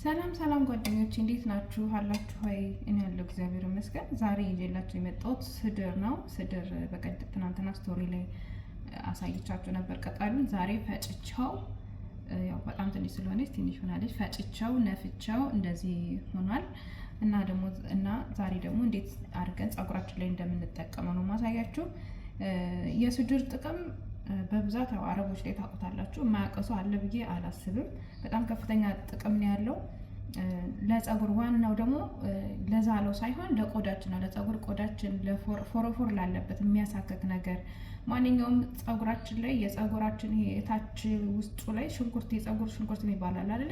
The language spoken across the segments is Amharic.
ሰላም ጓደኞቼ እንዴት ናችሁ? አላችሁ ወይ? እኔ ያለው እግዚአብሔር ይመስገን። ዛሬ ይዤላችሁ የመጣሁት ስድር ነው። ስድር በቀደም ትናንትና ስቶሪ ላይ አሳይቻችሁ ነበር ቅጠሉን። ዛሬ ፈጭቸው ያው በጣም ትንሽ ስለሆነች ትንሽ ሆናለች። ፈጭቸው ነፍቸው እንደዚህ ሆኗል እና ዛሬ ደግሞ እንዴት አድርገን ፀጉራችን ላይ እንደምንጠቀመው ነው ማሳያችሁ። የስድር ጥቅም በብዛት አረቦች ላይ ታውቁታላችሁ። የማያውቀው ሰው አለ ብዬ አላስብም። በጣም ከፍተኛ ጥቅም ነው ያለው ለፀጉር። ዋናው ደግሞ ለዛለው ሳይሆን ለቆዳችን ነው። ለፀጉር ቆዳችን ለፎረፎር ላለበት የሚያሳክክ ነገር ማንኛውም ፀጉራችን ላይ የፀጉራችን ይሄ የታች ውስጡ ላይ የፀጉር ሽንኩርት ይባላል አይደል?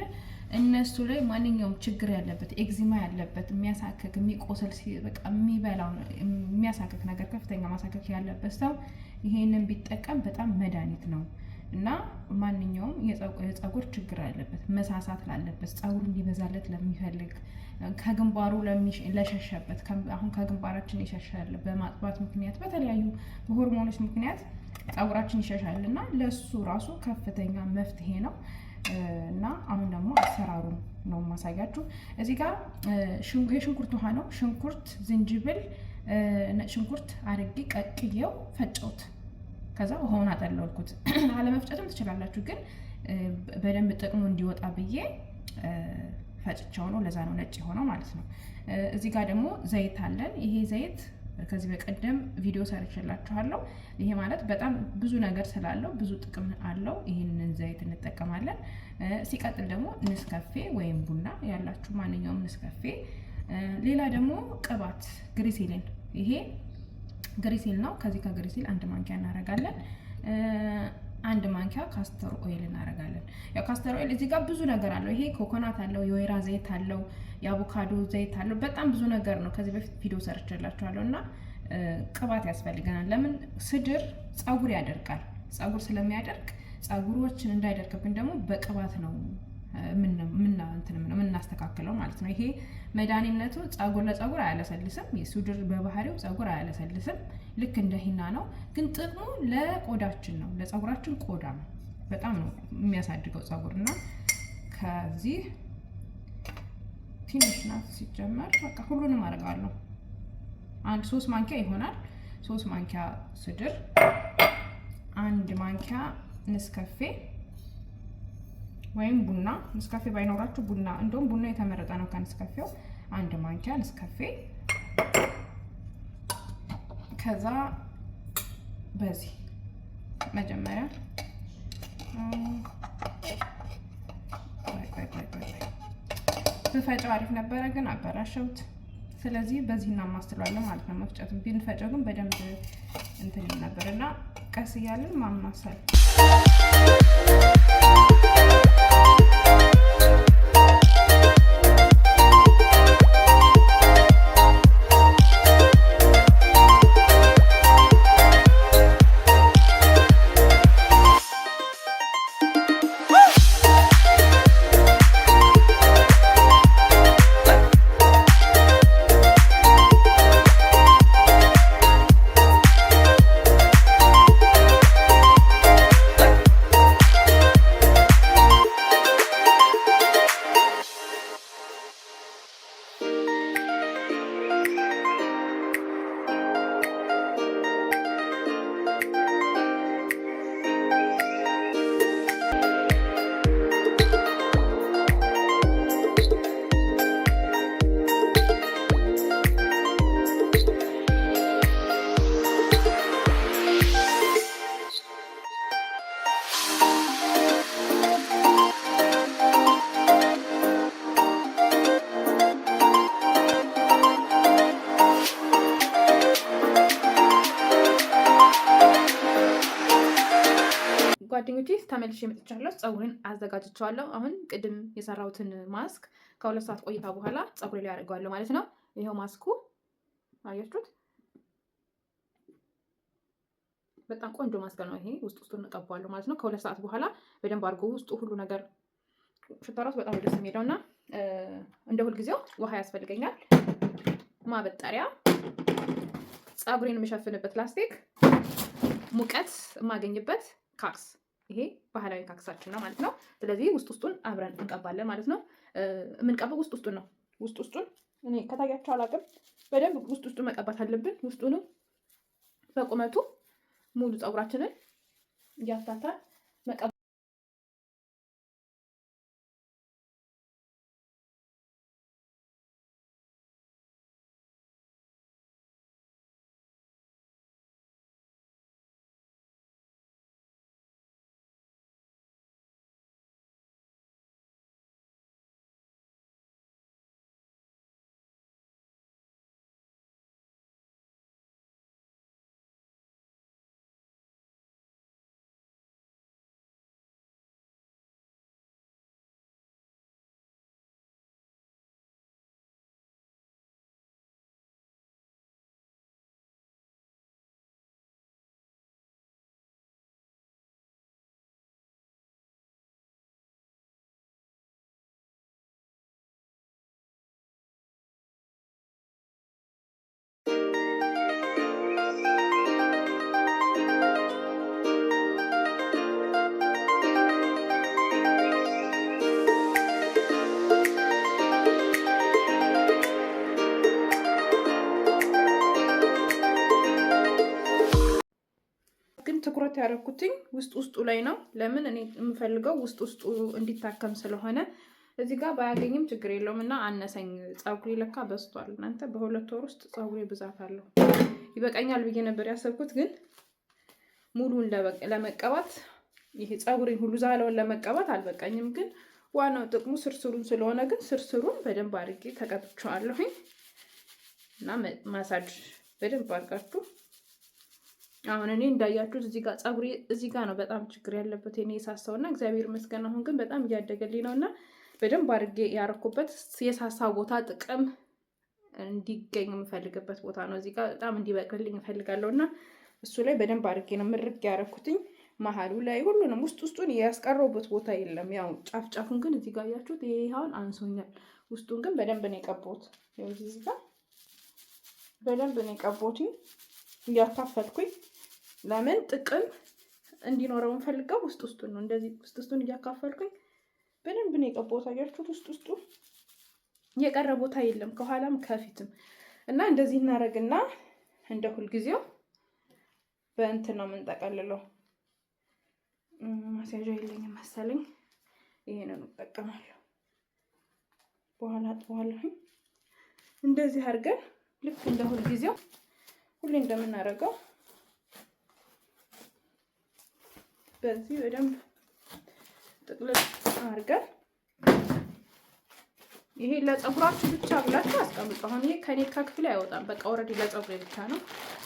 እነሱ ላይ ማንኛውም ችግር ያለበት ኤግዚማ ያለበት የሚያሳክክ የሚቆሰል በቃ የሚበላው የሚያሳክክ ነገር ከፍተኛ ማሳከክ ያለበት ሰው ይሄንን ቢጠቀም በጣም መድኃኒት ነው። እና ማንኛውም የፀጉር ችግር ያለበት መሳሳት ላለበት ፀጉር እንዲበዛለት ለሚፈልግ ከግንባሩ ለሸሸበት አሁን ከግንባራችን ይሸሻል በማጥባት ምክንያት በተለያዩ በሆርሞኖች ምክንያት ፀጉራችን ይሸሻል እና ለሱ ራሱ ከፍተኛ መፍትሄ ነው። እና አሁን ደግሞ አሰራሩን ነው ማሳያችሁ። እዚህ ጋር የሽንኩርት ውሃ ነው። ሽንኩርት፣ ዝንጅብል፣ ሽንኩርት አድርጌ ቀቅዬው ፈጨሁት። ከዛ ውሃውን አጠለልኩት። አለመፍጨትም ትችላላችሁ፣ ግን በደንብ ጥቅሙ እንዲወጣ ብዬ ፈጭቸው ነው። ለዛ ነው ነጭ የሆነው ማለት ነው። እዚህ ጋር ደግሞ ዘይት አለን። ይሄ ዘይት ከዚህ በቀደም ቪዲዮ ሰርቼላችኋለሁ። ይሄ ማለት በጣም ብዙ ነገር ስላለው ብዙ ጥቅም አለው። ይሄንን ዘይት እንጠቀማለን። ሲቀጥል ደግሞ ንስካፌ ወይም ቡና ያላችሁ ማንኛውም ንስካፌ። ሌላ ደግሞ ቅባት ግሪሲሊን፣ ይሄ ግሪሲል ነው። ከግሪሲል አንድ ማንኪያ እናደርጋለን። አንድ ማንኪያ ካስተር ኦይል እናደርጋለን። ያው ካስተር ኦይል እዚህ ጋር ብዙ ነገር አለው። ይሄ ኮኮናት አለው፣ የወይራ ዘይት አለው፣ የአቮካዶ ዘይት አለው። በጣም ብዙ ነገር ነው። ከዚህ በፊት ቪዲዮ ሰርቼላችኋለሁ። እና ቅባት ያስፈልገናል። ለምን? ስድር ፀጉር ያደርቃል። ፀጉር ስለሚያደርቅ ፀጉሮችን እንዳይደርቅብን ደግሞ በቅባት ነው የምናስተካክለው ማለት ነው። ይሄ መድኃኒነቱ ፀጉር ለፀጉር አያለሰልስም። የስድር በባህሪው ፀጉር አያለሰልስም፣ ልክ እንደ ሂና ነው። ግን ጥቅሙ ለቆዳችን ነው፣ ለፀጉራችን ቆዳ ነው። በጣም ነው የሚያሳድገው ፀጉር። እና ከዚህ ትንሽ ናት ሲጀመር፣ በቃ ሁሉንም አደርጋለሁ። 3 ማንኪያ ይሆናል። 3 ማንኪያ ስድር፣ 1 ማንኪያ ንስካፌ ወይም ቡና። ንስካፌ ባይኖራችሁ ቡና፣ እንደውም ቡና የተመረጠ ነው ከንስካፌው። 1 ማንኪያ ንስካፌ። ከዛ በዚህ መጀመሪያ ብፈጨው አሪፍ ነበረ ግን አበላሸሁት። ስለዚህ በዚህ እናማስለዋለን ማለት ነው። መፍጨቱን ብንፈጨው ግን በደንብ እንትን ነበርና ቀስ እያለን ማማሰል። ጓደኞቼ ተመልሼ መጥቻለሁ። ፀጉሬን አዘጋጅቻለሁ። አሁን ቅድም የሰራሁትን ማስክ ከ2 ሰዓት ቆይታ በኋላ ፀጉሬ ላይ አደርገዋለሁ ማለት ነው። ይሄው ማስኩ አያችሁት? በጣም ቆንጆ ማስክ ነው ይሄ። ውስጡን እቀባዋለሁ ማለት ነው። ከ2 ሰዓት በኋላ በደንብ አድርጎ ውስጡ ሁሉ ነገር ሽታራስ በጣም ደስ የሚለውና እንደ ሁልጊዜው ውሃ ያስፈልገኛል፣ ማበጠሪያ፣ ፀጉሬን የምሸፍንበት ላስቲክ፣ ሙቀት የማገኝበት ካክስ ይሄ ባህላዊ ካክሳችን ነው ማለት ነው። ስለዚህ ውስጡን አብረን እንቀባለን ማለት ነው። የምንቀባው ውስጡን ነው። ውስጡን እኔ ከታያቸው አላውቅም። በደንብ ውስጡን መቀባት አለብን። ውስጡንም በቁመቱ ሙሉ ፀጉራችንን እያፍታታን መቀባት ትኩረት ያደረኩትኝ ውስጡ ላይ ነው። ለምን እኔ የምፈልገው ውስጡ እንዲታከም ስለሆነ እዚህ ጋር ባያገኝም ችግር የለውም እና አነሰኝ። ፀጉሬ ለካ በዝቷል እናንተ። በ2 ወር ውስጥ ፀጉሬ ብዛት አለው። ይበቃኛል ብዬ ነበር ያሰብኩት፣ ግን ሙሉን ለመቀባት ይሄ ፀጉሬን ሁሉ ዛለውን ለመቀባት አልበቃኝም። ግን ዋናው ጥቅሙ ስርስሩን ስለሆነ ግን ስርስሩን በደንብ አድርጌ ተቀብቼዋለሁኝ እና ማሳጅ በደንብ አድርጋችሁ አሁን እኔ እንዳያችሁት እዚህ ጋር ፀጉሬ እዚህ ጋር ነው በጣም ችግር ያለበት የኔ የሳሳውና እግዚአብሔር ይመስገን አሁን ግን በጣም እያደገልኝ ነውና በደንብ አድርጌ ያረኩበት የሳሳው ቦታ ጥቅም እንዲገኝ የምፈልግበት ቦታ ነው። እዚህ ጋር በጣም እንዲበቅልልኝ እፈልጋለሁና እሱ ላይ በደንብ አድርጌ ነው ምርቅ ያረኩትኝ። መሀሉ ላይ ሁሉንም ውስጡን ያስቀረውበት ቦታ የለም። ያው ጫፍጫፉን ግን እዚህ ጋር ያያችሁት ይሄ አሁን አንሶኛል። ውስጡን ግን በደንብ ነው የቀባሁት። ያው እዚህ ጋር በደንብ ነው የቀባሁትኝ እያካፈልኩኝ። ለምን ጥቅም እንዲኖረው እንፈልገው ውስጡን ነው። እንደዚህ ውስጡን እያካፈልኩኝ በደንብ ነው የቀባሁት። አያችሁት? ውስጡ የቀረ ቦታ የለም ከኋላም ከፊትም። እና እንደዚህ እናደርግና እንደ ሁልጊዜው በእንትን ነው የምንጠቀልለው። ማስያዣ የለኝም መሰለኝ። ይሄንን እጠቀማለሁ። በኋላ አጥበዋለሁ። እንደዚህ አድርገን ልክ እንደ ሁልጊዜው ሁሌ እንደምናደርገው በዚህ በደንብ ጥቅልል አድርገን ይሄ ለፀጉራችሁ ብቻ ብላችሁ አስቀምጡ። አሁን ይሄ ከኔ ከክፍል አይወጣም። በቃ ኦልሬዲ ለፀጉሬ ብቻ ነው።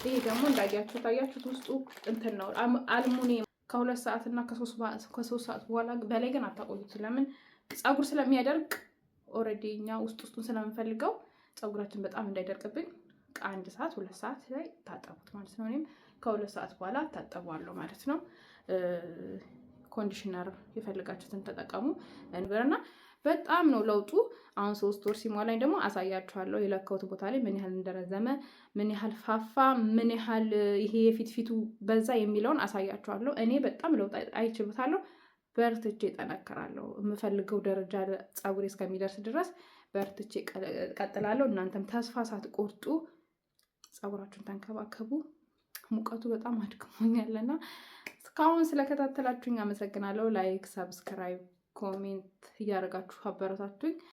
ይሄ ደግሞ ታያችሁት ውስጡ እንትን ነው አልሙኒየም። ከ2 ሰዓት እና ከ3 ሰዓት በኋላ በላይ ግን አታቆዩት። ለምን ፀጉር ስለሚያደርቅ ኦልሬዲ እኛ ውስጡን ስለምንፈልገው ፀጉራችን በጣም እንዳይደርቅብኝ ከ1 ሰዓት 2 ሰዓት ላይ ታጠቡት ማለት ነው። እኔም ከ2 ሰዓት በኋላ ታጠቧለሁ ማለት ነው። ኮንዲሽነር የፈለጋችሁትን ተጠቀሙ እንበርና በጣም ነው ለውጡ። አሁን 3 ወር ሲሞላኝ ደግሞ አሳያችኋለሁ የለካሁት ቦታ ላይ ምን ያህል እንደረዘመ፣ ምን ያህል ፋፋ፣ ምን ያህል ይሄ የፊት በዛ የሚለውን አሳያችኋለሁ። እኔ በጣም ለውጥ አይችልታለሁ። በርትቼ እጠነክራለሁ። የምፈልገው ደረጃ ፀጉሬ እስከሚደርስ ድረስ በርትቼ ቀጥላለሁ። እናንተም ተስፋ ሳትቆርጡ ፀጉራችሁን ተንከባከቡ። ሙቀቱ በጣም አድክሞኛልና እስካሁን ስለከታተላችሁኝ አመሰግናለሁ። ላይክ፣ ሰብስክራይብ፣ ኮሜንት እያደረጋችሁ አበረታቱኝ።